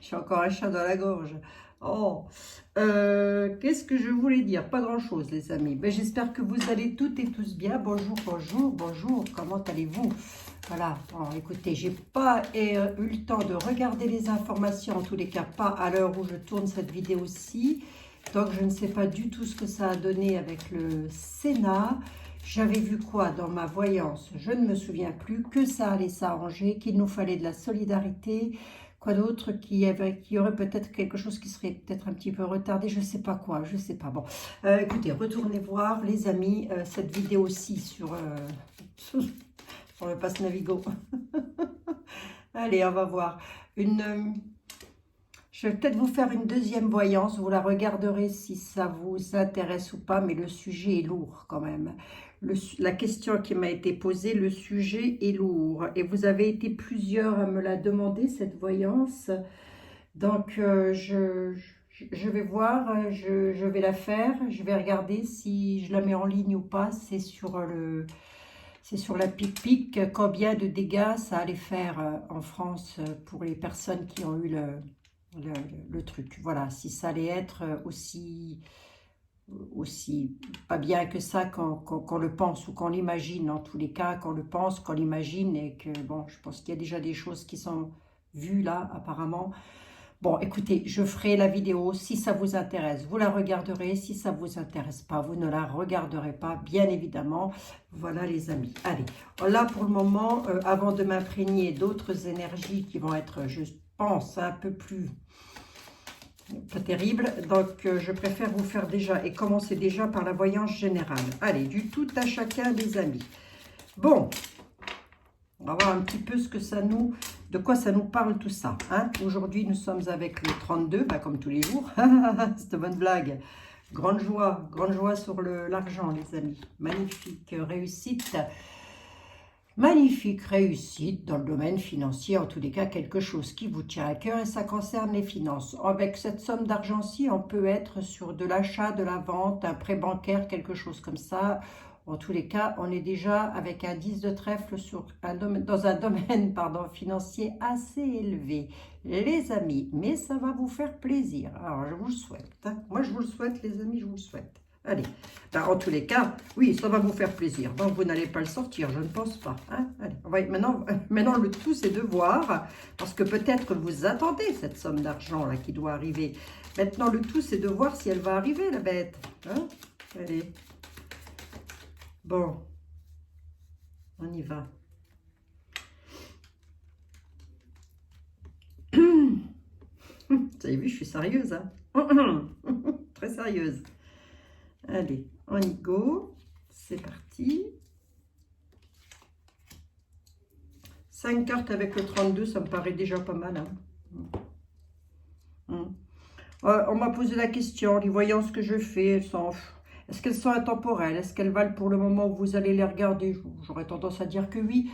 J'ai encore un chat dans la gorge. Oh, qu'est-ce que je voulais dire? Pas grand-chose, les amis. Ben, j'espère que vous allez toutes et tous bien. Bonjour, bonjour, bonjour. Comment allez-vous? Voilà. Bon, écoutez, j'ai pas eu le temps de regarder les informations, en tous les cas, pas à l'heure où je tourne cette vidéo-ci. Donc, je ne sais pas du tout ce que ça a donné avec le Sénat. J'avais vu quoi dans ma voyance? Je ne me souviens plus, que ça allait s'arranger, qu'il nous fallait de la solidarité. Quoi d'autre? Qu'il y aurait peut-être quelque chose qui serait peut-être un petit peu retardé, je ne sais pas quoi, je ne sais pas. Bon, écoutez, retournez voir, les amis, cette vidéo-ci sur, sur le pass Navigo. Allez, on va voir. Je vais peut-être vous faire une deuxième voyance, vous la regarderez si ça vous intéresse ou pas, mais le sujet est lourd quand même. La question qui m'a été posée, le sujet est lourd. Et vous avez été plusieurs à me la demander, cette voyance. Donc, je vais voir, je vais la faire. Je vais regarder si je la mets en ligne ou pas. C'est sur la pic-pic, combien de dégâts ça allait faire en France pour les personnes qui ont eu le truc. Voilà, si ça allait être aussi pas bien que ça qu'on le pense ou qu'on l'imagine. En tous les cas, qu'on le pense, qu'on l'imagine et que, bon, je pense qu'il y a déjà des choses qui sont vues là, apparemment. Bon, écoutez, je ferai la vidéo. Si ça vous intéresse, vous la regarderez. Si ça ne vous intéresse pas, vous ne la regarderez pas, bien évidemment. Voilà, les amis. Allez, là, pour le moment, avant de m'imprégner d'autres énergies qui vont être, je pense, un peu plus pas terrible. Donc, je préfère vous faire déjà et commencer déjà par la voyance générale. Allez, du tout à chacun, les amis. Bon, on va voir un petit peu ce que ça nous, de quoi ça nous parle tout ça. Hein. Aujourd'hui, nous sommes avec le 32, bah, comme tous les jours. C'est une bonne blague. Grande joie sur l'argent, les amis. Magnifique réussite. Magnifique réussite dans le domaine financier, en tous les cas quelque chose qui vous tient à cœur et ça concerne les finances. Avec cette somme d'argent-ci, on peut être sur de l'achat, de la vente, un prêt bancaire, quelque chose comme ça. En tous les cas, on est déjà avec un 10 de trèfle dans un domaine financier assez élevé. Les amis, mais ça va vous faire plaisir. Alors, je vous le souhaite. Hein. Moi, je vous le souhaite, les amis, je vous le souhaite. Allez, ben, en tous les cas, oui, ça va vous faire plaisir. Donc, vous n'allez pas le sortir, je ne pense pas. Hein. Allez, maintenant, le tout, c'est de voir, parce que peut-être que vous attendez cette somme d'argent là qui doit arriver. Maintenant, le tout, c'est de voir si elle va arriver, la bête. Hein. Allez. Bon, on y va. Vous avez vu, je suis sérieuse. Hein. Très sérieuse. Allez, on y go. C'est parti. 5 cartes avec le 32, ça me paraît déjà pas mal. Hein. On m'a posé la question, les voyances que je fais, est-ce qu'elles sont intemporelles? Est-ce qu'elles valent pour le moment où vous allez les regarder? J'aurais tendance à dire que oui.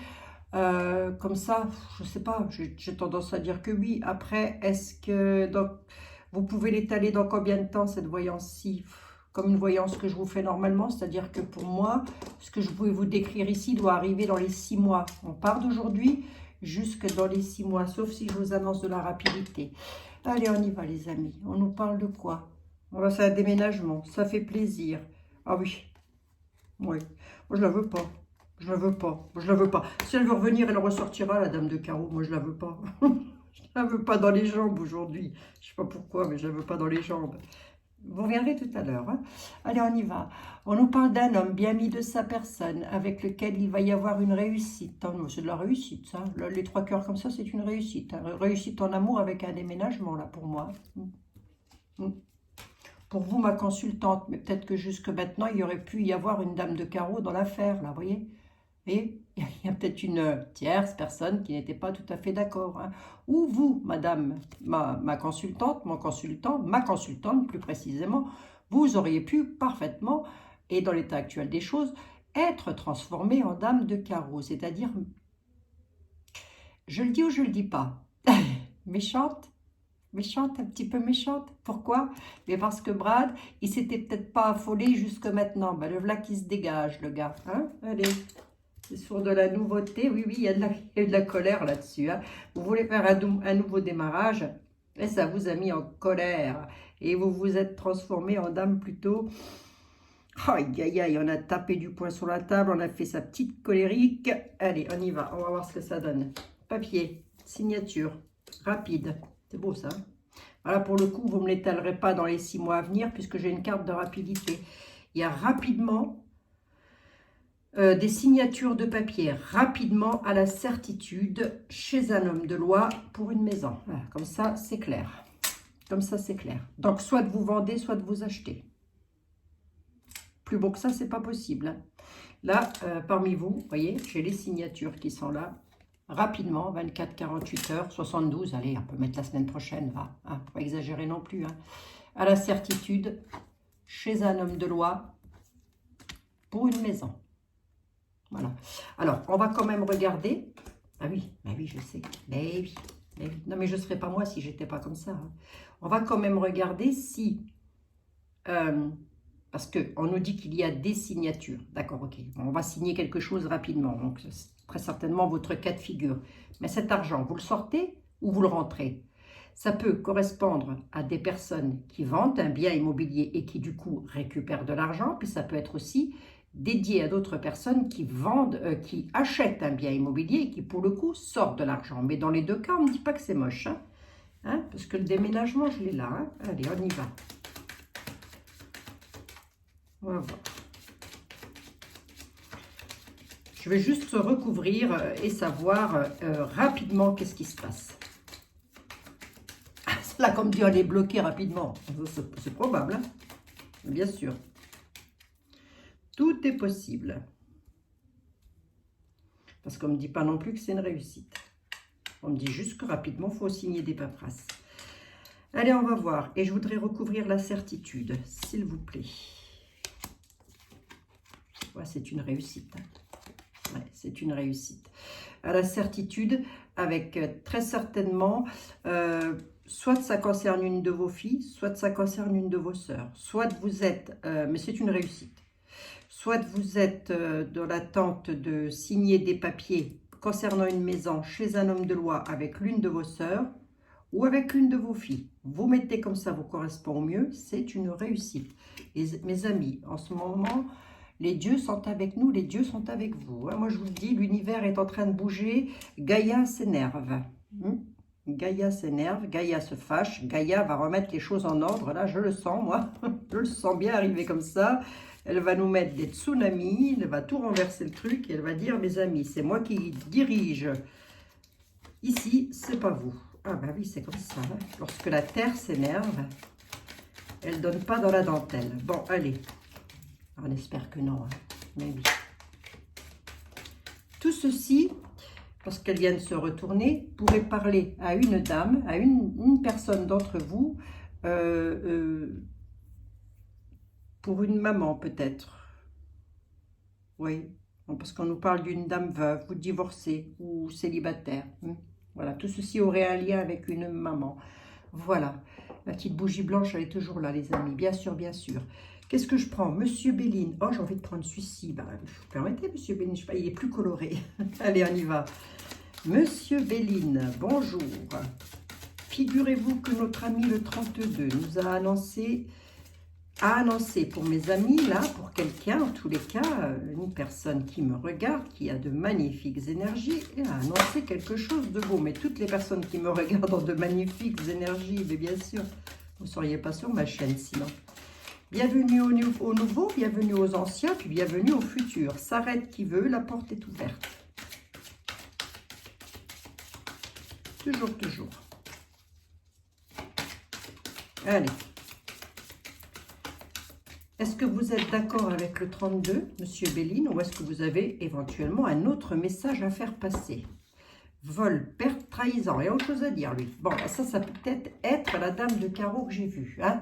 Comme ça, je ne sais pas, j'ai tendance à dire que oui. Après, est-ce que vous pouvez l'étaler dans combien de temps, cette voyance-ci? Comme une voyance que je vous fais normalement, c'est-à-dire que pour moi, ce que je pouvais vous décrire ici doit arriver dans les 6 mois. On part d'aujourd'hui jusque dans les 6 mois, sauf si je vous annonce de la rapidité. Allez, on y va, les amis. On nous parle de quoi? C'est un déménagement, ça fait plaisir. Ah oui, oui. Moi, je la veux pas. Je la veux pas. Je la veux pas. Si elle veut revenir, elle ressortira, la dame de carreau. Moi, je la veux pas. Je la veux pas dans les jambes aujourd'hui. Je sais pas pourquoi, mais je la veux pas dans les jambes. Vous verrez tout à l'heure. Hein. Allez, on y va. On nous parle d'un homme bien mis de sa personne, avec lequel il va y avoir une réussite. C'est de la réussite, ça. Les 3 cœurs comme ça, c'est une réussite. Hein. Réussite en amour avec un déménagement, là, pour moi. Pour vous, ma consultante, mais peut-être que jusque maintenant, il y aurait pu y avoir une dame de carreau dans l'affaire, là, vous voyez? Et il y a peut-être une tierce personne qui n'était pas tout à fait d'accord. Hein. Ou vous, madame, ma consultante, mon consultant, ma consultante plus précisément, vous auriez pu parfaitement, et dans l'état actuel des choses, être transformée en dame de carreau. C'est-à-dire, je le dis ou je le dis pas, méchante. Méchante, un petit peu méchante. Pourquoi? Mais parce que Brad, il s'était peut-être pas affolé jusque maintenant. Ben, le voilà qui se dégage, le gars. Hein? Allez. C'est sur de la nouveauté. Oui, oui, il y a de la colère là-dessus. Hein. Vous voulez faire un nouveau démarrage et ça vous a mis en colère. Et vous vous êtes transformé en dame plutôt. Aïe, aïe, aïe, on a tapé du poing sur la table, on a fait sa petite colérique. Allez, on y va, on va voir ce que ça donne. Papier, signature, rapide. C'est beau ça. Voilà, pour le coup, vous ne me l'étalerez pas dans les 6 mois à venir puisque j'ai une carte de rapidité. Il y a rapidement des signatures de papier, rapidement à la certitude chez un homme de loi pour une maison. Voilà, comme ça, c'est clair. Comme ça, c'est clair. Donc, soit de vous vendez, soit de vous achetez. Plus beau que ça, c'est pas possible. Hein. Là, parmi vous, voyez, j'ai les signatures qui sont là. Rapidement, 24, 48 heures, 72. Allez, on peut mettre la semaine prochaine, va. Hein, pas exagérer non plus. Hein. À la certitude, chez un homme de loi, pour une maison. Voilà. Alors, on va quand même regarder. Ah oui, je sais. Mais oui. Non, mais je ne serais pas moi si j'étais pas comme ça. Hein. On va quand même regarder si... parce qu'on nous dit qu'il y a des signatures. D'accord, ok. On va signer quelque chose rapidement. Donc, c'est très certainement votre cas de figure. Mais cet argent, vous le sortez ou vous le rentrez? Ça peut correspondre à des personnes qui vendent un bien immobilier et qui, du coup, récupèrent de l'argent. Puis ça peut être aussi dédié à d'autres personnes qui vendent, qui achètent un bien immobilier et qui, pour le coup, sortent de l'argent. Mais dans les deux cas, on ne dit pas que c'est moche. Hein. Hein, parce que le déménagement, je l'ai là. Hein. Allez, on y va. On va voir. Je vais juste recouvrir et savoir rapidement qu'est-ce qui se passe. Là, comme dit, on est bloqué rapidement. C'est probable, hein, bien sûr. Tout est possible. Parce qu'on ne me dit pas non plus que c'est une réussite. On me dit juste que rapidement, il faut signer des paperasses. Allez, on va voir. Et je voudrais recouvrir la certitude, s'il vous plaît. Ouais, c'est une réussite. Hein. Ouais, c'est une réussite. À la certitude, avec très certainement, soit ça concerne une de vos filles, soit ça concerne une de vos sœurs. Soit vous êtes, mais c'est une réussite. Soit vous êtes dans l'attente de signer des papiers concernant une maison chez un homme de loi avec l'une de vos sœurs ou avec l'une de vos filles. Vous mettez comme ça vous correspond au mieux, c'est une réussite. Et mes amis, en ce moment, les dieux sont avec nous, les dieux sont avec vous. Moi, je vous le dis, l'univers est en train de bouger, Gaïa s'énerve. Gaïa s'énerve, Gaïa se fâche, Gaïa va remettre les choses en ordre. Là, je le sens, moi. Je le sens bien arriver comme ça. Elle va nous mettre des tsunamis, elle va tout renverser le truc et elle va dire, mes amis, c'est moi qui dirige. Ici, c'est pas vous. Ah bah oui, c'est comme ça. Hein. Lorsque la terre s'énerve, elle donne pas dans la dentelle. Bon, allez. On espère que non. Hein. Mais oui. Tout ceci, parce qu'elle vient de se retourner, pourrait parler à une dame, à une personne d'entre vous, pour une maman peut-être. Oui, parce qu'on nous parle d'une dame veuve ou divorcée ou célibataire. Voilà, tout ceci aurait un lien avec une maman. Voilà, la petite bougie blanche, elle est toujours là, les amis, bien sûr, bien sûr. Qu'est-ce que je prends? Monsieur Béline. Oh, j'ai envie de prendre celui-ci. Bah, vous permettez, Monsieur Béline, je sais pas, il est plus coloré. Allez, on y va. Monsieur Béline, bonjour. Figurez-vous que notre ami le 32 nous a annoncé pour mes amis, là, pour quelqu'un, en tous les cas, une personne qui me regarde, qui a de magnifiques énergies, et a annoncé quelque chose de beau. Mais toutes les personnes qui me regardent ont de magnifiques énergies, mais bien sûr, vous ne seriez pas sur ma chaîne sinon. Bienvenue au nouveau, bienvenue aux anciens, puis bienvenue au futur. S'arrête qui veut, la porte est ouverte. Toujours, toujours. Allez. Est-ce que vous êtes d'accord avec le 32, Monsieur Béline, ou est-ce que vous avez éventuellement un autre message à faire passer? Vol, perte, trahison, et autre chose à dire, lui. Bon, ça peut peut-être être la dame de carreau que j'ai vue. Hein.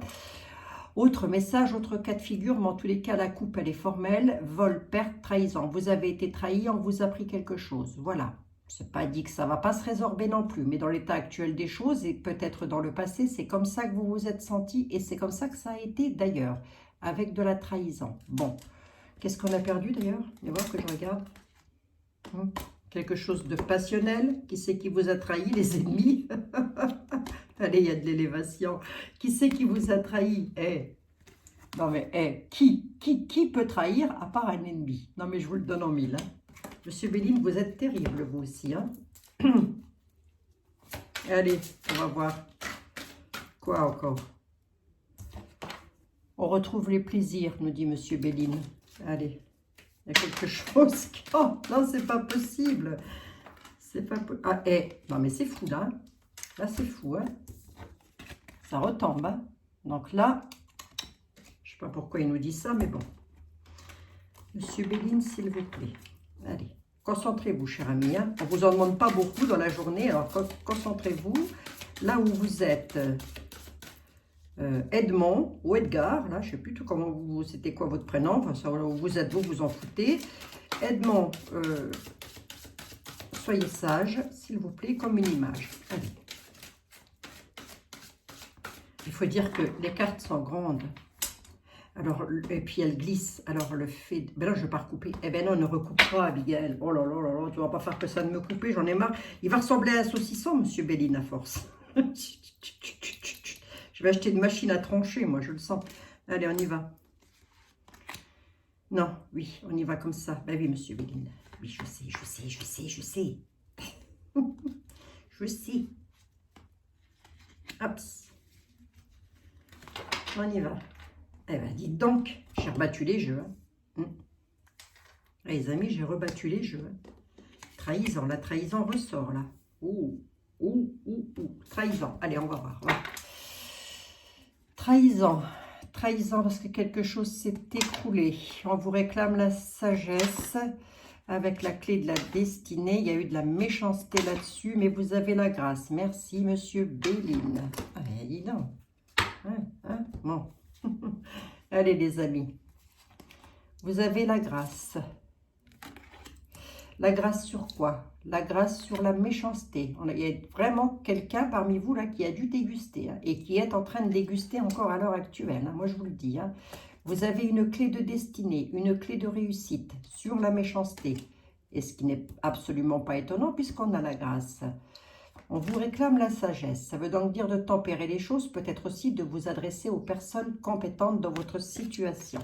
Autre message, autre cas de figure, mais en tous les cas, la coupe, elle est formelle. Vol, perte, trahison. Vous avez été trahi, on vous a pris quelque chose. Voilà. C'est pas dit que ça va pas se résorber non plus, mais dans l'état actuel des choses, et peut-être dans le passé, c'est comme ça que vous vous êtes senti, et c'est comme ça que ça a été d'ailleurs, avec de la trahison. Bon, qu'est-ce qu'on a perdu d'ailleurs? Allez voir que je regarde. Quelque chose de passionnel. Qui c'est qui vous a trahi? Les ennemis. Allez, il y a de l'élévation. Qui c'est qui vous a trahi? Non mais, qui peut trahir à part un ennemi? Non mais je vous le donne en mille. Monsieur Béline, vous êtes terrible, vous aussi. Allez, on va voir. Quoi encore? On retrouve les plaisirs, nous dit Monsieur Béline. Allez, il y a quelque chose qui... Oh, non, c'est pas possible. C'est pas possible. Ah, non mais c'est fou, là. Là, c'est fou, Ça retombe, Donc là, je sais pas pourquoi il nous dit ça, mais bon. Monsieur Béline, s'il vous plaît. Allez, concentrez-vous, cher ami. On ne vous en demande pas beaucoup dans la journée, alors concentrez-vous. Là où vous êtes, Edmond ou Edgar, là, je ne sais plus tout comment vous, c'était quoi votre prénom, enfin, ça, où vous êtes, vous en foutez. Edmond, soyez sage, s'il vous plaît, comme une image. Allez. Il faut dire que les cartes sont grandes. Alors, et puis elle glisse. Alors, le fait... Ben là, je ne vais pas recouper. Eh ben non, ne recoupe pas, Abigail. Oh là là là là, tu ne vas pas faire que ça de me couper, j'en ai marre. Il va ressembler à un saucisson, Monsieur Béline, à force. Je vais acheter une machine à trancher, moi, je le sens. Allez, on y va. Non, oui, on y va comme ça. Ben oui, Monsieur Béline. Oui, je sais. Je sais. Hop. On y va. Eh bien, dites donc, j'ai rebattu les jeux. Les amis, j'ai rebattu les jeux. Trahison, la trahison ressort, là. Trahison. Allez, on va voir. Voilà. Trahison, parce que quelque chose s'est écroulé. On vous réclame la sagesse avec la clé de la destinée. Il y a eu de la méchanceté là-dessus, mais vous avez la grâce. Merci, Monsieur Béline. Allez, dis donc. Bon. Allez, les amis. Vous avez la grâce. La grâce sur quoi? La grâce sur la méchanceté. Il y a vraiment quelqu'un parmi vous là qui a dû déguster et qui est en train de déguster encore à l'heure actuelle. Moi, je vous le dis. Vous avez une clé de destinée, une clé de réussite sur la méchanceté. Et ce qui n'est absolument pas étonnant puisqu'on a la grâce. On vous réclame la sagesse. Ça veut donc dire de tempérer les choses, peut-être aussi de vous adresser aux personnes compétentes dans votre situation.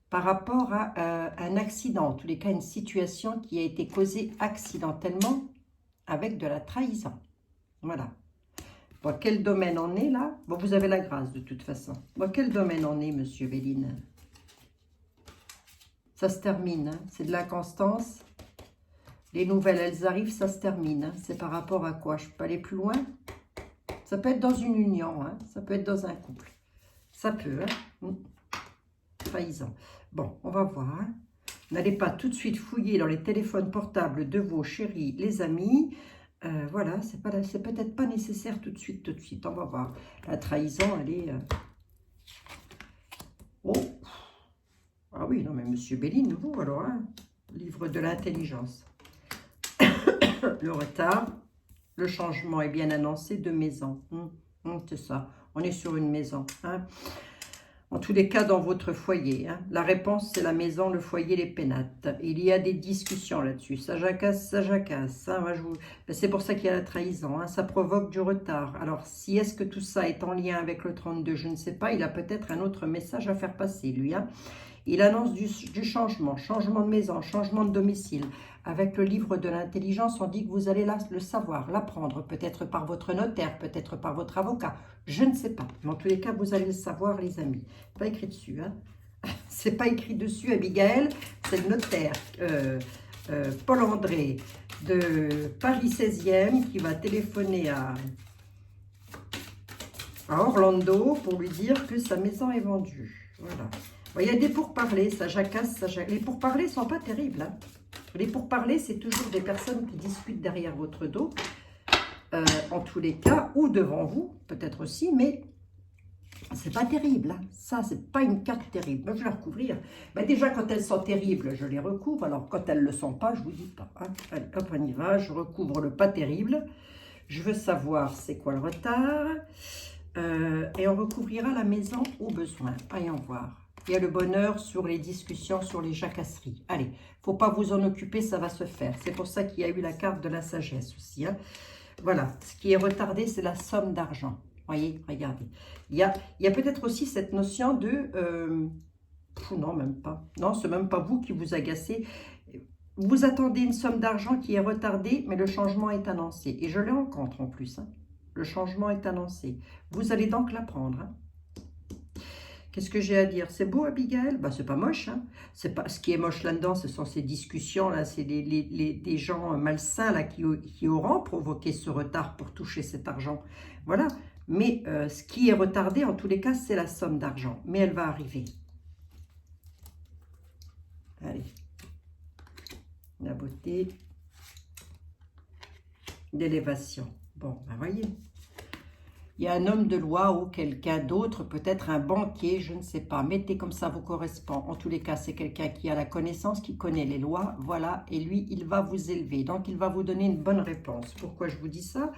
Par rapport à un accident, en tous les cas une situation qui a été causée accidentellement avec de la trahison. Voilà. Dans quel domaine on est là? Bon, vous avez la grâce de toute façon. Dans quel domaine on est, Monsieur Béline? Ça se termine, c'est de l'inconstance. Les nouvelles, elles arrivent, ça se termine. C'est par rapport à quoi? Je peux aller plus loin? Ça peut être dans une union, ça peut être dans un couple. Ça peut, Trahison. Bon, on va voir. N'allez pas tout de suite fouiller dans les téléphones portables de vos chéris, les amis. Voilà, c'est peut-être pas nécessaire tout de suite. On va voir. La trahison, elle est... Oh! Ah oui, non mais Monsieur Béline, vous alors, livre de l'intelligence. Le retard, le changement est bien annoncé de maison. C'est ça, on est sur une maison. En tous les cas, dans votre foyer. La réponse, c'est la maison, le foyer, les pénates. Il y a des discussions là-dessus. Ça jacasse, ça jacasse. C'est pour ça qu'il y a la trahison. Ça provoque du retard. Alors, si est-ce que tout ça est en lien avec le 32, je ne sais pas. Il a peut-être un autre message à faire passer, lui. Il annonce du changement de maison, changement de domicile. Avec le livre de l'intelligence, on dit que vous allez le savoir, l'apprendre, peut-être par votre notaire, peut-être par votre avocat. Je ne sais pas. Mais en tous les cas, vous allez le savoir, les amis. Pas écrit dessus. C'est pas écrit dessus, Abigail. C'est le notaire, Paul-André, de Paris 16e, qui va téléphoner à Orlando pour lui dire que sa maison est vendue. Voilà. Il y a des pourparlers, ça jacasse, ça jacasse. Les pourparlers ne sont pas terribles. Les pourparlers, c'est toujours des personnes qui discutent derrière votre dos, en tous les cas, ou devant vous, peut-être aussi, mais c'est pas terrible. Ça, c'est pas une carte terrible. Moi, je vais la recouvrir. Déjà, quand elles sont terribles, je les recouvre. Alors, quand elles ne le sont pas, je vous dis pas. Allez, hop, on y va. Je recouvre le pas terrible. Je veux savoir c'est quoi le retard. Et on recouvrira la maison au besoin. Voyons voir. Il y a le bonheur sur les discussions, sur les jacasseries. Allez, faut pas vous en occuper, ça va se faire. C'est pour ça qu'il y a eu la carte de la sagesse aussi. Hein. Voilà, ce qui est retardé, c'est la somme d'argent. Voyez, regardez. Il y a peut-être aussi cette notion de... non, même pas. Non, c'est même pas vous qui vous agacez. Vous attendez une somme d'argent qui est retardée, mais le changement est annoncé. Et je le rencontre en plus. Hein. Le changement est annoncé. Vous allez donc l'apprendre. Hein. Qu'est-ce que j'ai à dire? C'est beau, Abigail? Bah, c'est pas moche. Hein. C'est pas... Ce qui est moche là-dedans, ce sont ces discussions-là. C'est des gens malsains là, qui auront provoqué ce retard pour toucher cet argent. Voilà. Mais ce qui est retardé, en tous les cas, c'est la somme d'argent. Mais elle va arriver. Allez. La beauté. L'élévation. Bon, ben voyez. Il y a un homme de loi ou quelqu'un d'autre, peut-être un banquier, je ne sais pas. Mettez comme ça vous correspond. En tous les cas, c'est quelqu'un qui a la connaissance, qui connaît les lois. Voilà, et lui, il va vous élever. Donc, il va vous donner une bonne réponse. Pourquoi je vous dis ça?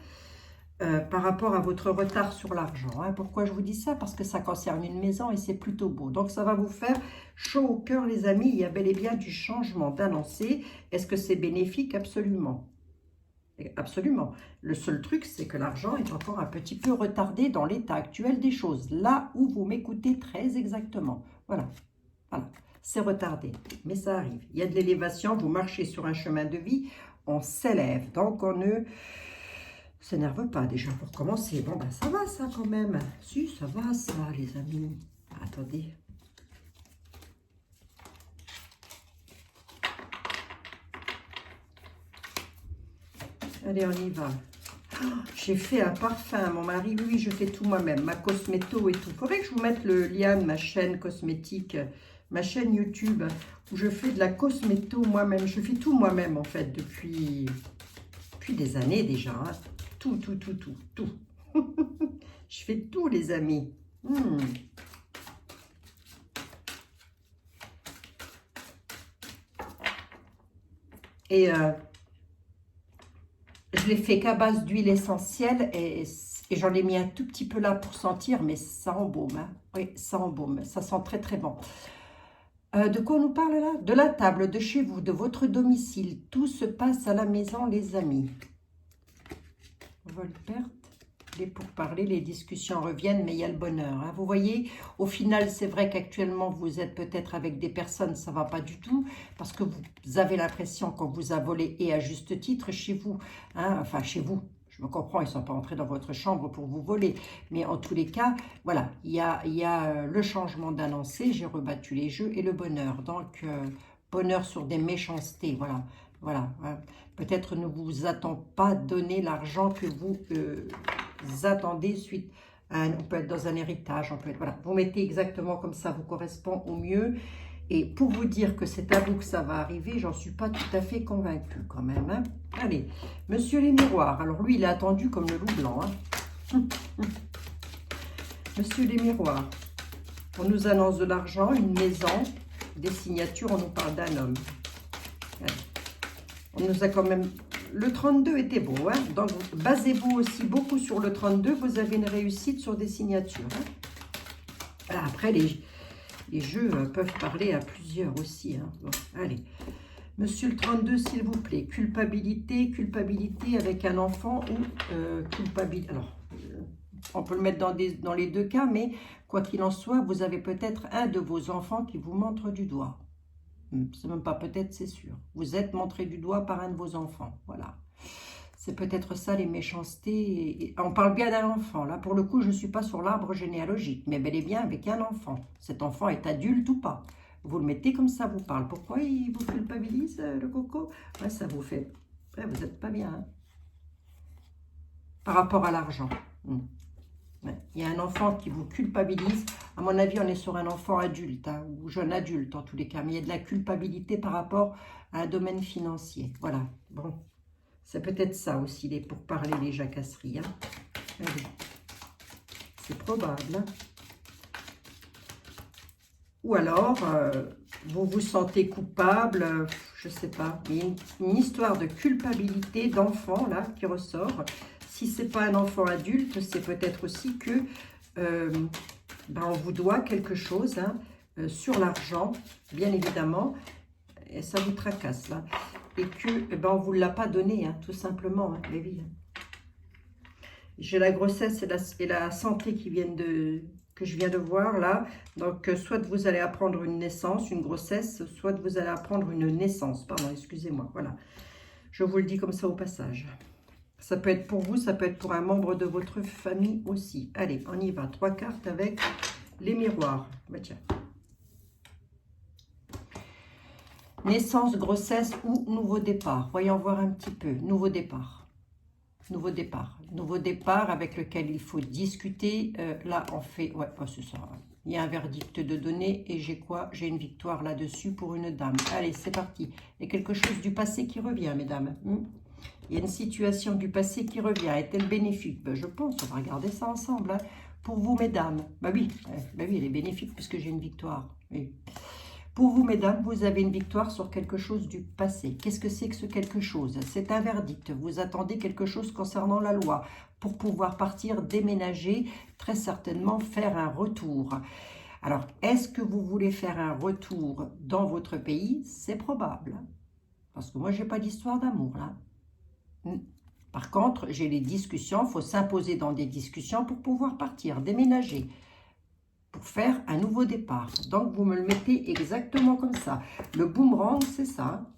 Par rapport à votre retard sur l'argent. Hein. Pourquoi je vous dis ça? Parce que ça concerne une maison et c'est plutôt beau. Donc, ça va vous faire chaud au cœur, les amis. Il y a bel et bien du changement d'annoncé. Est-ce que c'est bénéfique? Absolument. Absolument. Le seul truc, c'est que l'argent est encore un petit peu retardé dans l'état actuel des choses. Là où vous m'écoutez très exactement. Voilà. Voilà. C'est retardé. Mais ça arrive. Il y a de l'élévation. Vous marchez sur un chemin de vie. On s'élève. Donc, on ne s'énerve pas déjà pour commencer. Bon, ben ça va ça quand même. Si, ça va ça, les amis. Attendez. Allez, on y va. Oh, j'ai fait un parfum, mon mari. Oui, je fais tout moi-même. Ma cosméto et tout. Il faudrait que je vous mette le lien de ma chaîne cosmétique, ma chaîne YouTube, où je fais de la cosméto moi-même. Je fais tout moi-même, en fait, depuis des années déjà. Hein. Tout. Je fais tout, les amis. Et je l'ai fait qu'à base d'huile essentielle et j'en ai mis un tout petit peu là pour sentir, mais ça embaume. Hein. Oui, ça embaume. Ça sent très très bon. De quoi on nous parle là? De la table, de chez vous, de votre domicile. Tout se passe à la maison, les amis. Vol perte. Les pourparlers, les discussions reviennent, mais il y a le bonheur. Hein. Vous voyez, au final, c'est vrai qu'actuellement, vous êtes peut-être avec des personnes, ça ne va pas du tout, parce que vous avez l'impression qu'on vous a volé, et à juste titre, chez vous. Hein, enfin, chez vous. Je me comprends, ils ne sont pas entrés dans votre chambre pour vous voler. Mais en tous les cas, voilà, il y a le changement d'annoncé, j'ai rebattu les jeux, et le bonheur. Donc, bonheur sur des méchancetés, voilà. Voilà, hein. Peut-être ne vous attend pas donner l'argent que vous attendez suite à on peut être dans un héritage, on peut être, voilà. Vous mettez exactement comme ça vous correspond au mieux. Et pour vous dire que c'est à vous que ça va arriver, j'en suis pas tout à fait convaincue quand même. Hein. Allez, monsieur les miroirs. Alors lui, il est attendu comme le loup blanc. Hein. Monsieur les miroirs. On nous annonce de l'argent, une maison, des signatures, on nous parle d'un homme. Allez. On nous a quand même... Le 32 était beau, hein? Donc basez-vous aussi beaucoup sur le 32, vous avez une réussite sur des signatures. Hein? Après, les jeux peuvent parler à plusieurs aussi. Hein? Bon, allez, monsieur le 32, s'il vous plaît, culpabilité avec un enfant ou culpabilité... Alors, on peut le mettre dans les deux cas, mais quoi qu'il en soit, vous avez peut-être un de vos enfants qui vous montre du doigt. C'est même pas peut-être, c'est sûr. Vous êtes montré du doigt par un de vos enfants. Voilà. C'est peut-être ça, les méchancetés. On parle bien d'un enfant. Là, pour le coup, je ne suis pas sur l'arbre généalogique, mais bel et bien avec un enfant. Cet enfant est adulte ou pas. Vous le mettez comme ça, vous parle. Pourquoi il vous culpabilise, le coco? Ouais, ça vous fait... Ouais, vous n'êtes pas bien. Hein, par rapport à l'argent. Ouais. Il y a un enfant qui vous culpabilise. À mon avis, on est sur un enfant adulte, hein, ou jeune adulte en tous les cas. Mais il y a de la culpabilité par rapport à un domaine financier. Voilà. Bon, c'est peut-être ça aussi, pour parler les jacasseries. Hein. C'est probable. Hein. Ou alors, vous vous sentez coupable, je ne sais pas. Il y a une histoire de culpabilité d'enfant là qui ressort. Si ce n'est pas un enfant adulte, c'est peut-être aussi que on vous doit quelque chose. Hein. sur l'argent, bien évidemment, et ça vous tracasse là, et que eh ben, on ne vous l'a pas donné, hein, tout simplement, hein, les vies. J'ai la grossesse et la santé qui viennent que je viens de voir là. Donc, soit vous allez apprendre une naissance, une grossesse, soit vous allez apprendre une naissance. Pardon, excusez-moi, voilà. Je vous le dis comme ça au passage. Ça peut être pour vous, ça peut être pour un membre de votre famille aussi. Allez, on y va. 3 cartes avec les miroirs. Bah, tiens. Naissance, grossesse ou nouveau départ. Voyons voir un petit peu. Nouveau départ. Nouveau départ. Nouveau départ avec lequel il faut discuter. Là, on fait... Ouais, oh, c'est ça. Il y a un verdict de donner et j'ai quoi? J'ai une victoire là-dessus pour une dame. Allez, c'est parti. Il y a quelque chose du passé qui revient, mesdames. Il y a une situation du passé qui revient. Est-elle bénéfique? Ben, je pense, on va regarder ça ensemble. Hein. Pour vous, mesdames. Bah oui, elle est bénéfique puisque j'ai une victoire. Oui. Pour vous, mesdames, vous avez une victoire sur quelque chose du passé. Qu'est-ce que c'est que ce quelque chose? C'est un verdict. Vous attendez quelque chose concernant la loi pour pouvoir partir, déménager, très certainement faire un retour. Alors, est-ce que vous voulez faire un retour dans votre pays? C'est probable. Parce que moi, je n'ai pas d'histoire d'amour, là. Par contre, j'ai les discussions. Il faut s'imposer dans des discussions pour pouvoir partir, déménager, pour faire un nouveau départ. Donc, vous me le mettez exactement comme ça. Le boomerang, c'est ça.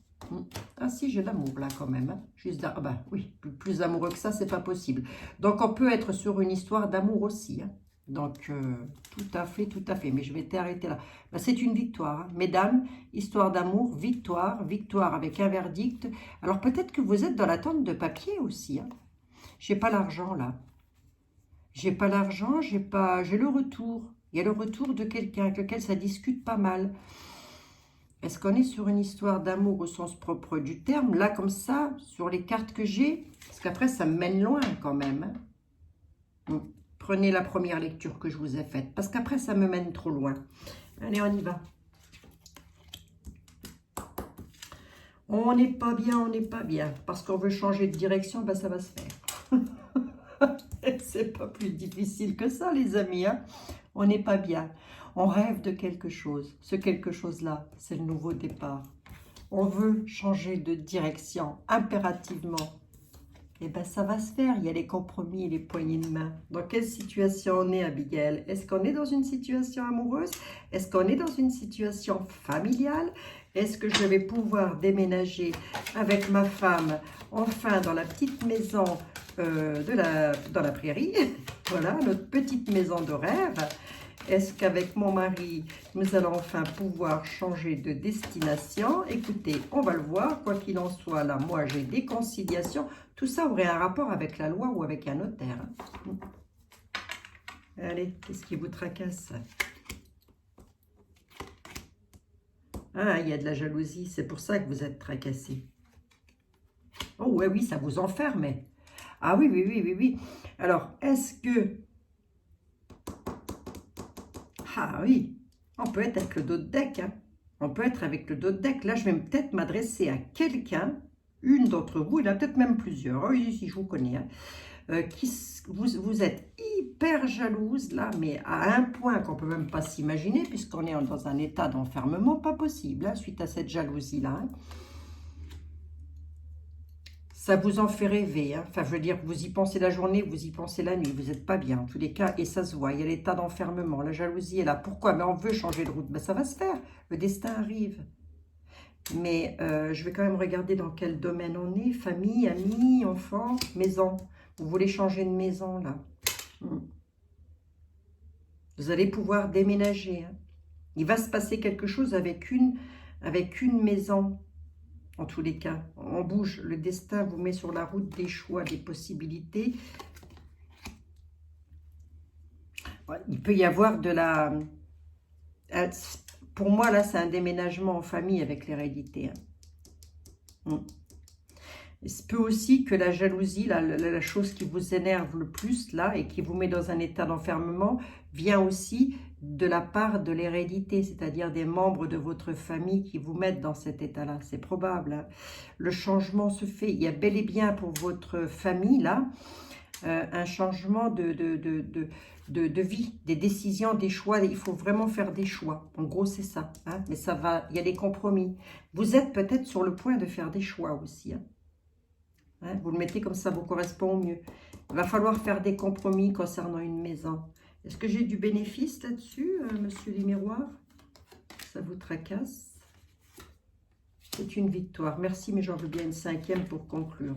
Ah si, j'ai l'amour là quand même. Juste ah ben oui, plus amoureux que ça, c'est pas possible. Donc, on peut être sur une histoire d'amour aussi. Hein. Donc, tout à fait, tout à fait. Mais je vais t'arrêter là. Ben, c'est une victoire. Hein. Mesdames, histoire d'amour, victoire. Victoire avec un verdict. Alors, peut-être que vous êtes dans l'attente de papier aussi. Hein. J'ai pas l'argent là. J'ai pas l'argent, j'ai le retour. Il y a le retour de quelqu'un avec lequel ça discute pas mal. Est-ce qu'on est sur une histoire d'amour au sens propre du terme? Là, comme ça, sur les cartes que j'ai, parce qu'après, ça me mène loin quand même. Hein. Prenez la première lecture que je vous ai faite, parce qu'après, ça me mène trop loin. Allez, on y va. On n'est pas bien, on n'est pas bien. Parce qu'on veut changer de direction, ben ça va se faire. C'est pas plus difficile que ça, les amis. Hein? On n'est pas bien. On rêve de quelque chose. Ce quelque chose-là, c'est le nouveau départ. On veut changer de direction impérativement. Et bien, ça va se faire. Il y a les compromis et les poignées de main. Dans quelle situation on est, Abigail? Est-ce qu'on est dans une situation amoureuse? Est-ce qu'on est dans une situation familiale? Est-ce que je vais pouvoir déménager avec ma femme, enfin, dans la petite maison dans la prairie? Voilà, notre petite maison de rêve. Est-ce qu'avec mon mari, nous allons enfin pouvoir changer de destination? Écoutez, on va le voir. Quoi qu'il en soit, là, moi, j'ai des conciliations. Tout ça aurait un rapport avec la loi ou avec un notaire. Allez, qu'est-ce qui vous tracasse? Ah, il y a de la jalousie. C'est pour ça que vous êtes tracassé. Oh, ouais, oui, ça vous enferme. Ah oui, oui, oui, oui, oui. Alors, est-ce que... Ah oui, on peut être avec le dos de deck. Hein. On peut être avec le dos de deck. Là, je vais peut-être m'adresser à quelqu'un, une d'entre vous, il y en a peut-être même plusieurs, oh, si je vous connais, hein, vous êtes hyper jalouse, là, mais à un point qu'on ne peut même pas s'imaginer, puisqu'on est dans un état d'enfermement, pas possible, hein, suite à cette jalousie-là. Hein. Ça vous en fait rêver. Hein. Enfin, je veux dire, vous y pensez la journée, vous y pensez la nuit. Vous n'êtes pas bien, en tous les cas. Et ça se voit. Il y a l'état d'enfermement. La jalousie est là. Pourquoi? Mais on veut changer de route. Ben, ça va se faire. Le destin arrive. Mais je vais quand même regarder dans quel domaine on est. Famille, amis, enfants, maison. Vous voulez changer de maison, là. Vous allez pouvoir déménager. Hein. Il va se passer quelque chose avec une maison. En tous les cas, on bouge. Le destin vous met sur la route des choix, des possibilités. Il peut y avoir de la... Pour moi, là, c'est un déménagement en famille avec l'hérédité. Hein. Il se peut aussi que la jalousie, la chose qui vous énerve le plus, là, et qui vous met dans un état d'enfermement, vient aussi de la part de l'hérédité, c'est-à-dire des membres de votre famille qui vous mettent dans cet état-là. C'est probable. Hein. Le changement se fait. Il y a bel et bien pour votre famille, là, un changement de vie, des décisions, des choix. Il faut vraiment faire des choix. En gros, c'est ça. Hein, mais ça va, il y a des compromis. Vous êtes peut-être sur le point de faire des choix aussi. Hein. Hein, vous le mettez comme ça vous correspond au mieux. Il va falloir faire des compromis concernant une maison. Est-ce que j'ai du bénéfice là-dessus, monsieur les miroirs? Ça vous tracasse? C'est une victoire. Merci, mais j'en veux bien une cinquième pour conclure.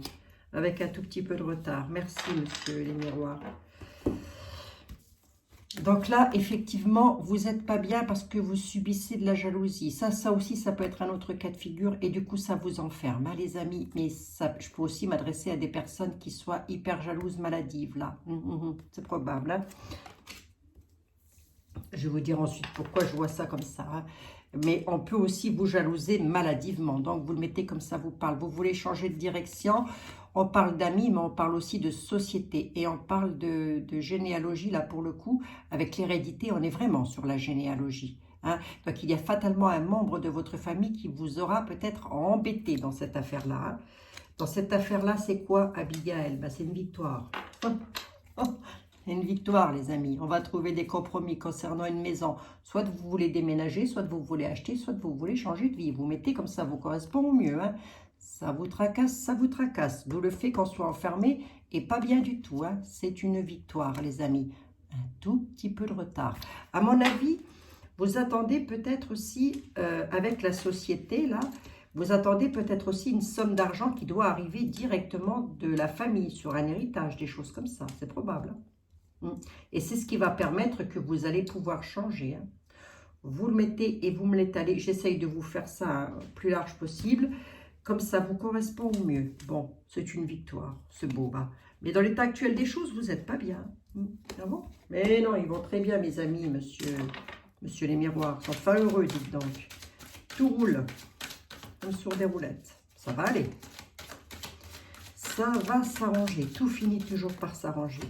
Avec un tout petit peu de retard. Merci, monsieur les miroirs. Donc là, effectivement, vous n'êtes pas bien parce que vous subissez de la jalousie. Ça aussi, ça peut être un autre cas de figure et du coup, ça vous enferme, hein, les amis. Mais ça, je peux aussi m'adresser à des personnes qui soient hyper jalouses, maladives, là. C'est probable, hein. Je vais vous dire ensuite pourquoi je vois ça comme ça. Hein. Mais on peut aussi vous jalouser maladivement. Donc, vous le mettez comme ça vous parle. Vous voulez changer de direction. On parle d'amis, mais on parle aussi de société. Et on parle de généalogie, là, pour le coup. Avec l'hérédité, on est vraiment sur la généalogie. Hein. Donc, il y a fatalement un membre de votre famille qui vous aura peut-être embêté dans cette affaire-là. Hein. Dans cette affaire-là, c'est quoi, Abigail? Ben, c'est une victoire. Une victoire, les amis. On va trouver des compromis concernant une maison. Soit vous voulez déménager, soit vous voulez acheter, soit vous voulez changer de vie. Vous mettez comme ça vous correspond au mieux. Hein. Ça vous tracasse, ça vous tracasse. D'où le fait qu'on soit enfermé et pas bien du tout. Hein. C'est une victoire, les amis. Un tout petit peu de retard. À mon avis, vous attendez peut-être aussi, avec la société, là, vous attendez peut-être aussi une somme d'argent qui doit arriver directement de la famille, sur un héritage, des choses comme ça. C'est probable. Hein. Et c'est ce qui va permettre que vous allez pouvoir changer. Hein. Vous le mettez et vous me l'étalez. J'essaye de vous faire ça le plus large possible. Comme ça vous correspond au mieux. Bon, c'est une victoire. C'est beau. Bah. Mais dans l'état actuel des choses, vous n'êtes pas bien. Ah bon? Mais non, ils vont très bien, mes amis, monsieur les miroirs. Ils sont pas heureux, dites donc. Tout roule. Comme sur des roulettes. Ça va aller. Ça va s'arranger. Tout finit toujours par s'arranger.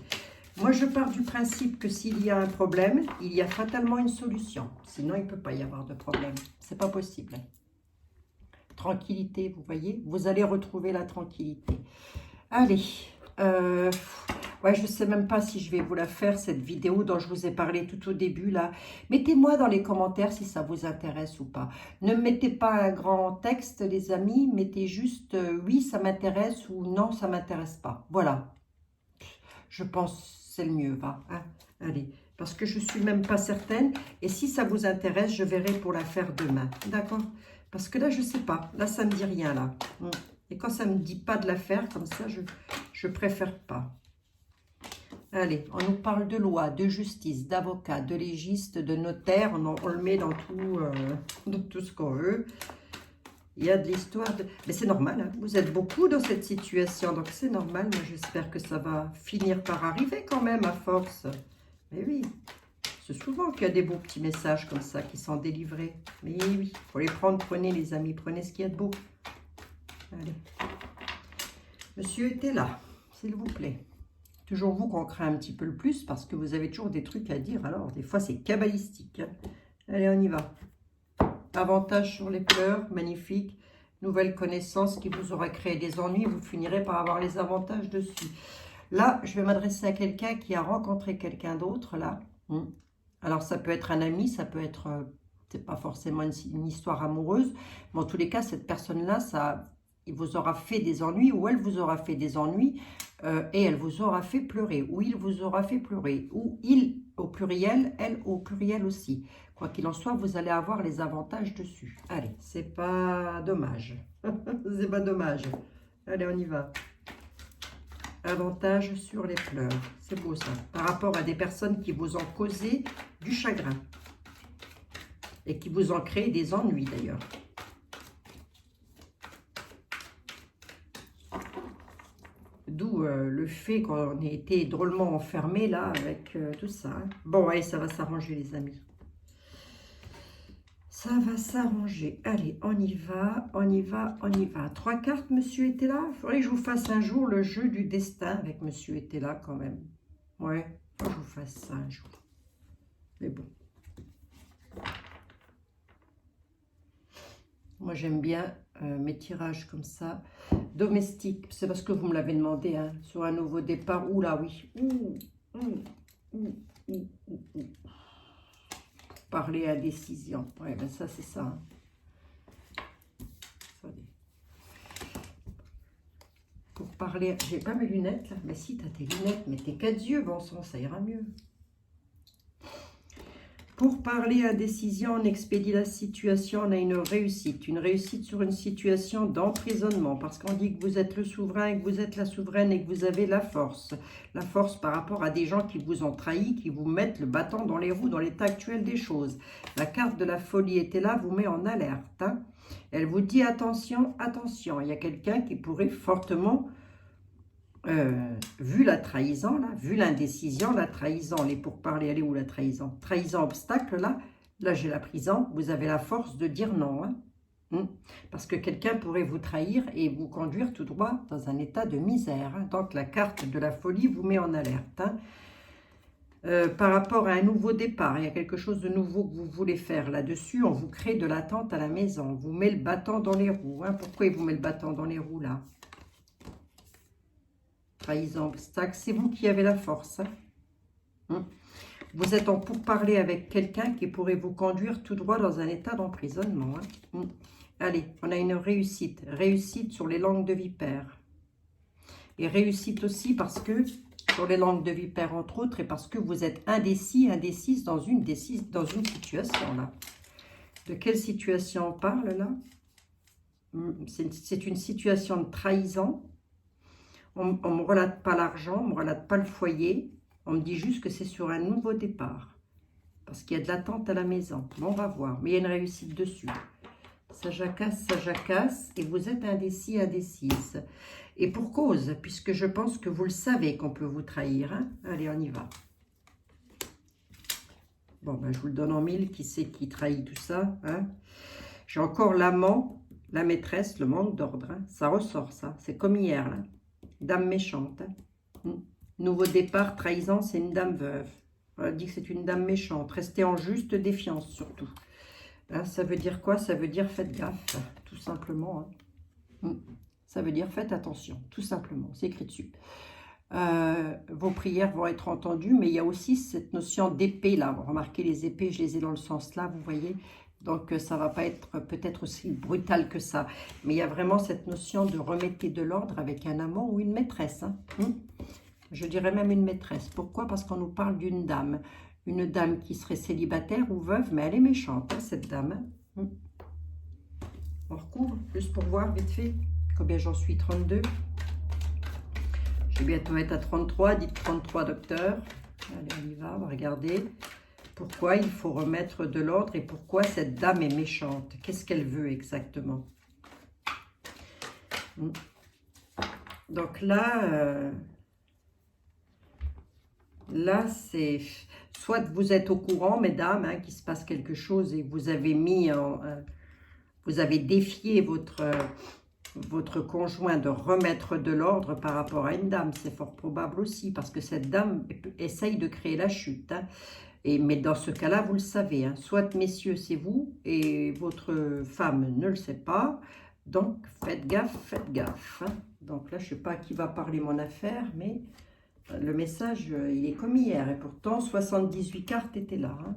Moi, je pars du principe que s'il y a un problème, il y a fatalement une solution. Sinon, il ne peut pas y avoir de problème. C'est pas possible. Tranquillité, vous voyez. Vous allez retrouver la tranquillité. Allez. Ouais, je ne sais même pas si je vais vous la faire, cette vidéo dont je vous ai parlé tout au début, là. Mettez-moi dans les commentaires si ça vous intéresse ou pas. Ne mettez pas un grand texte, les amis. Mettez juste oui, ça m'intéresse ou non, ça ne m'intéresse pas. Voilà. Je pense c'est le mieux, va. Hein? Allez, parce que je ne suis même pas certaine. Et si ça vous intéresse, je verrai pour la faire demain. D'accord? Parce que là, je ne sais pas. Là, ça ne me dit rien, là. Et quand ça ne me dit pas de la faire, comme ça, je préfère pas. Allez, on nous parle de loi, de justice, d'avocat, de légiste, de notaire. On le met dans tout ce qu'on veut. Il y a de l'histoire de... Mais c'est normal, hein. Vous êtes beaucoup dans cette situation, donc c'est normal. Moi, j'espère que ça va finir par arriver quand même, à force. Mais oui, c'est souvent qu'il y a des beaux petits messages comme ça qui sont délivrés. Mais oui, il faut les prendre. Prenez, les amis, prenez ce qu'il y a de beau. Allez. Monsieur était là, s'il vous plaît. Toujours vous qu'on craint un petit peu le plus, parce que vous avez toujours des trucs à dire. Alors, des fois, c'est cabalistique. Hein. Allez, on y va. Avantage sur les pleurs, magnifique. Nouvelle connaissance qui vous aura créé des ennuis, vous finirez par avoir les avantages dessus. Là, je vais m'adresser à quelqu'un qui a rencontré quelqu'un d'autre, là. Alors, ça peut être un ami, ça peut être, c'est pas forcément une histoire amoureuse, mais en tous les cas, cette personne-là, il vous aura fait des ennuis, ou elle vous aura fait des ennuis, et elle vous aura fait pleurer, ou il vous aura fait pleurer, ou il au pluriel, elle au pluriel aussi. Quoi qu'il en soit, vous allez avoir les avantages dessus. Allez, c'est pas dommage. C'est pas dommage. Allez, on y va. Avantage sur les pleurs. C'est beau ça. Par rapport à des personnes qui vous ont causé du chagrin. Et qui vous ont créé des ennuis d'ailleurs. D'où le fait qu'on ait été drôlement enfermé là avec tout ça. Hein. Bon, allez, ça va s'arranger les amis. Ça va s'arranger. Allez, on y va, on y va, on y va. 3 cartes, monsieur était là. Il faudrait que je vous fasse un jour le jeu du destin avec monsieur était là quand même. Ouais, il faut que je vous fasse ça un jour. Mais bon. Moi, j'aime bien mes tirages comme ça. Domestique, c'est parce que vous me l'avez demandé, hein, sur un nouveau départ. Ouh là, oui. Ouh. Parler à décision. Ouais, ben ça, c'est ça. Hein. Attendez. Pour parler... J'ai pas mes lunettes, là. Mais si, t'as tes lunettes. Mais tes 4 yeux, bon sang, ça ira mieux. Pour parler à décision, on expédie la situation, on a une réussite sur une situation d'emprisonnement, parce qu'on dit que vous êtes le souverain, que vous êtes la souveraine et que vous avez la force par rapport à des gens qui vous ont trahi, qui vous mettent le bâton dans les roues dans l'état actuel des choses. La carte de la folie était là, vous met en alerte. Hein. Elle vous dit attention, attention, il y a quelqu'un qui pourrait fortement... vu la trahison, là, vu l'indécision, la trahison, les pourparlers, elle est où la trahison? Trahison, obstacle, là j'ai la prison, vous avez la force de dire non. Hein. Parce que quelqu'un pourrait vous trahir et vous conduire tout droit dans un état de misère. Hein. Donc la carte de la folie vous met en alerte. Hein. Par rapport à un nouveau départ, il y a quelque chose de nouveau que vous voulez faire. Là-dessus, on vous crée de l'attente à la maison, on vous met le bâton dans les roues. Hein. Pourquoi il vous met le bâton dans les roues, là? Trahison, obstacle, c'est vous qui avez la force. Hein. Vous êtes en pourparlers avec quelqu'un qui pourrait vous conduire tout droit dans un état d'emprisonnement. Hein. Allez, on a une réussite. Réussite sur les langues de vipère. Et réussite aussi parce que, sur les langues de vipère entre autres, et parce que vous êtes indécis, indécise dans une situation là. De quelle situation on parle là? C'est une situation de trahison. On ne me relate pas l'argent, on ne me relate pas le foyer. On me dit juste que c'est sur un nouveau départ. Parce qu'il y a de l'attente à la maison. Bon, on va voir. Mais il y a une réussite dessus. Ça jacasse. Et vous êtes indécis, indécise. Et pour cause, puisque je pense que vous le savez qu'on peut vous trahir. Hein. Allez, on y va. Bon, ben, je vous le donne en mille. Qui c'est qui trahit tout ça? Hein. J'ai encore l'amant, la maîtresse, le manque d'ordre. Hein. Ça ressort, ça. C'est comme hier, là. Dame méchante. Hein. Nouveau départ, trahison, c'est une dame veuve. On dit que c'est une dame méchante. Restez en juste défiance, surtout. Hein, ça veut dire quoi? Ça veut dire faites gaffe, tout simplement. Hein. Ça veut dire faites attention, tout simplement. C'est écrit dessus. Vos prières vont être entendues, mais il y a aussi cette notion d'épée, là. Remarquez, les épées, je les ai dans le sens là, vous voyez. Donc, ça ne va pas être peut-être aussi brutal que ça. Mais il y a vraiment cette notion de remettez de l'ordre avec un amant ou une maîtresse. Hein. Je dirais même une maîtresse. Pourquoi? Parce qu'on nous parle d'une dame. Une dame qui serait célibataire ou veuve, mais elle est méchante, hein, cette dame. Hein. On recouvre, juste pour voir vite fait combien j'en suis, 32. Je vais bientôt être à 33, dites 33 docteur. Allez, on y va, on va regarder. Pourquoi il faut remettre de l'ordre et pourquoi cette dame est méchante? Qu'est-ce qu'elle veut exactement? Donc là, c'est... Soit vous êtes au courant, mesdames, hein, qu'il se passe quelque chose et vous avez mis vous avez défié votre conjoint de remettre de l'ordre par rapport à une dame. C'est fort probable aussi parce que cette dame essaye de créer la chute. Hein. Mais dans ce cas-là, vous le savez, hein, soit messieurs, c'est vous, et votre femme ne le sait pas. Donc, faites gaffe, hein. Donc là, je ne sais pas à qui va parler mon affaire, mais le message, il est comme hier. Et pourtant, 78 cartes étaient là. Hein.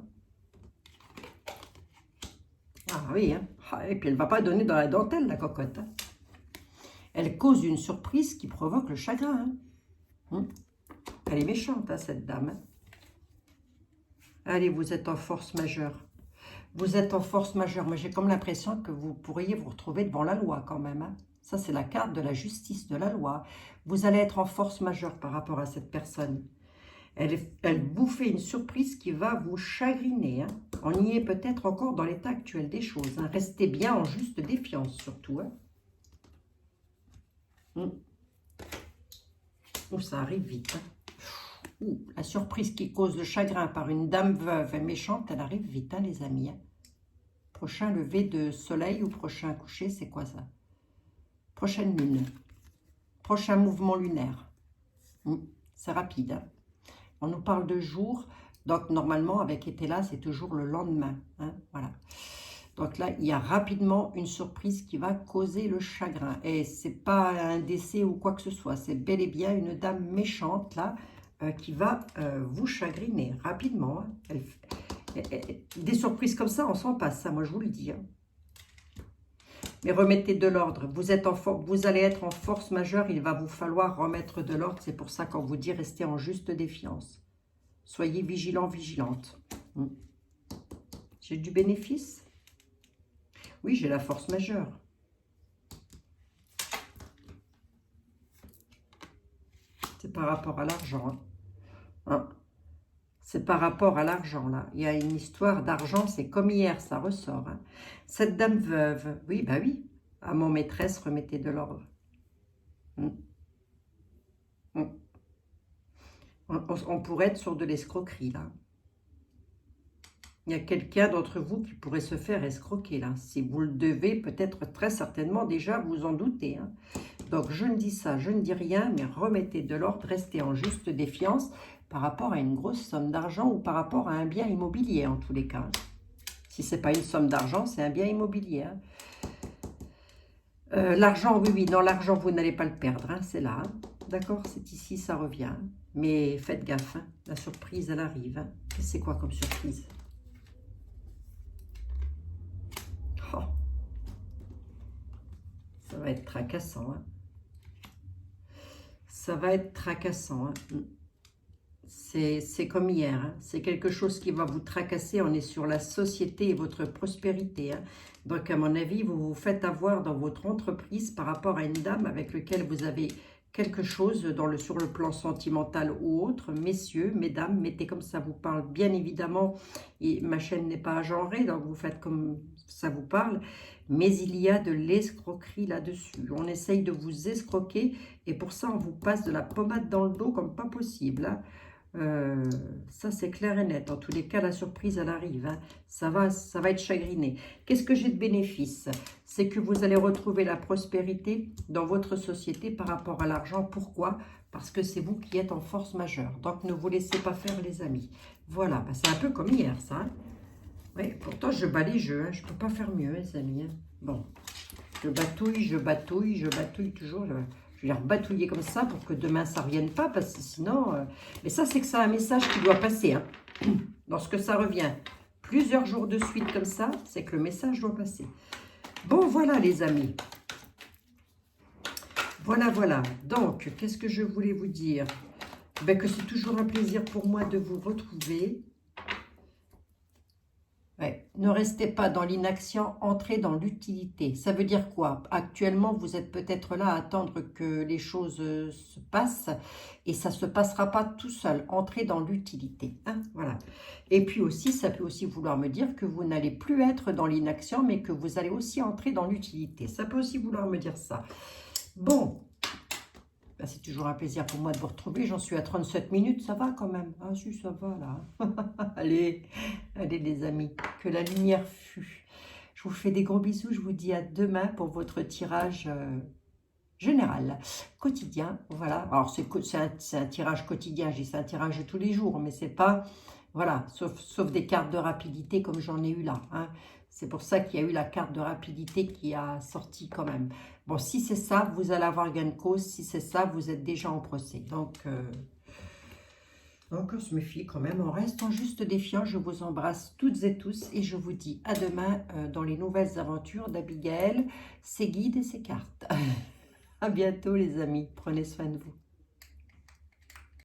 Ah oui, hein. Et puis elle ne va pas donner dans la dentelle, la cocotte. Hein. Elle cause une surprise qui provoque le chagrin. Hein. Elle est méchante, hein, cette dame. Hein. Allez, vous êtes en force majeure. Vous êtes en force majeure, mais j'ai comme l'impression que vous pourriez vous retrouver devant la loi quand même. Hein. Ça, c'est la carte de la justice, de la loi. Vous allez être en force majeure par rapport à cette personne. Elle vous fait une surprise qui va vous chagriner. Hein. On y est peut-être encore dans l'état actuel des choses. Hein. Restez bien en juste défiance surtout. Hein. Oh, ça arrive vite. Hein. La surprise qui cause le chagrin par une dame veuve et méchante, elle arrive vite, hein, les amis. Hein. Prochain lever de soleil ou prochain coucher, c'est quoi ça? Prochaine lune. Prochain mouvement lunaire. C'est rapide. Hein. On nous parle de jour, donc normalement, avec été là, c'est toujours le lendemain. Hein, voilà. Donc là, il y a rapidement une surprise qui va causer le chagrin. Et c'est pas un décès ou quoi que ce soit. C'est bel et bien une dame méchante, là, qui va vous chagriner rapidement. Hein. Des surprises comme ça, on s'en passe, ça, moi, je vous le dis. Hein. Mais remettez de l'ordre. Vous allez être en force majeure. Il va vous falloir remettre de l'ordre. C'est pour ça qu'on vous dit restez en juste défiance. Soyez vigilant, vigilante. J'ai du bénéfice? Oui, j'ai la force majeure. C'est par rapport à l'argent. Hein. Hein. C'est par rapport à l'argent, là. Il y a une histoire d'argent, c'est comme hier, ça ressort. Hein. Cette dame veuve, oui, bah oui. À mon maîtresse, remettez de l'ordre. On pourrait être sur de l'escroquerie, là. Il y a quelqu'un d'entre vous qui pourrait se faire escroquer, là. Si vous le devez, peut-être très certainement déjà, vous en doutez. Hein. Donc, je ne dis ça, je ne dis rien, mais remettez de l'ordre, restez en juste défiance par rapport à une grosse somme d'argent ou par rapport à un bien immobilier, en tous les cas. Si ce n'est pas une somme d'argent, c'est un bien immobilier. Hein. L'argent, oui, oui, non, l'argent, vous n'allez pas le perdre, hein, c'est là. Hein. D'accord, c'est ici, ça revient. Mais faites gaffe, hein, la surprise, elle arrive. Hein. C'est quoi comme surprise? Oh. Ça va être tracassant. Hein. Ça va être tracassant. Hein. C'est comme hier. Hein. C'est quelque chose qui va vous tracasser. On est sur la société et votre prospérité. Hein. Donc, à mon avis, vous vous faites avoir dans votre entreprise par rapport à une dame avec laquelle vous avez quelque chose sur le plan sentimental ou autre. Messieurs, mesdames, mettez comme ça vous parle. Bien évidemment, et ma chaîne n'est pas agenrée, donc vous faites comme ça vous parle. Mais il y a de l'escroquerie là-dessus. On essaye de vous escroquer et pour ça, on vous passe de la pommade dans le dos comme pas possible. Hein. Ça, c'est clair et net. En tous les cas, la surprise, elle arrive. Hein. Ça va être chagriné. Qu'est-ce que j'ai de bénéfice? C'est que vous allez retrouver la prospérité dans votre société par rapport à l'argent. Pourquoi? Parce que c'est vous qui êtes en force majeure. Donc, ne vous laissez pas faire, les amis. Voilà, ben, c'est un peu comme hier, ça. Hein. Oui, pourtant, je bats les jeux. Hein. Je ne peux pas faire mieux, les amis. Hein. Bon, je batouille toujours. Je vais les rebatouiller comme ça pour que demain, ça ne revienne pas. Parce que sinon... Mais ça, c'est que ça a un message qui doit passer. Hein. Lorsque ça revient plusieurs jours de suite comme ça, c'est que le message doit passer. Bon, voilà, les amis. Voilà, voilà. Donc, qu'est-ce que je voulais vous dire? Ben, que c'est toujours un plaisir pour moi de vous retrouver. Ouais. Ne restez pas dans l'inaction, entrez dans l'utilité. Ça veut dire quoi? Actuellement, vous êtes peut-être là à attendre que les choses se passent et ça ne se passera pas tout seul. Entrez dans l'utilité. Hein, voilà. Et puis aussi, ça peut aussi vouloir me dire que vous n'allez plus être dans l'inaction, mais que vous allez aussi entrer dans l'utilité. Ça peut aussi vouloir me dire ça. Bon. Ben, c'est toujours un plaisir pour moi de vous retrouver. J'en suis à 37 minutes, ça va quand même. Ah si, ça va là. Allez, allez les amis, que la lumière fût. Je vous fais des gros bisous, je vous dis à demain pour votre tirage général, quotidien. Voilà, alors c'est un tirage quotidien, je dis c'est un tirage de tous les jours, mais c'est pas, voilà, sauf des cartes de rapidité comme j'en ai eu là. Hein. C'est pour ça qu'il y a eu la carte de rapidité qui a sorti quand même. Bon, si c'est ça, vous allez avoir gain de cause. Si c'est ça, vous êtes déjà en procès. Donc on se méfie quand même. On reste en juste défiant. Je vous embrasse toutes et tous. Et je vous dis à demain dans les nouvelles aventures d'Abigaël, ses guides et ses cartes. À bientôt les amis. Prenez soin de vous.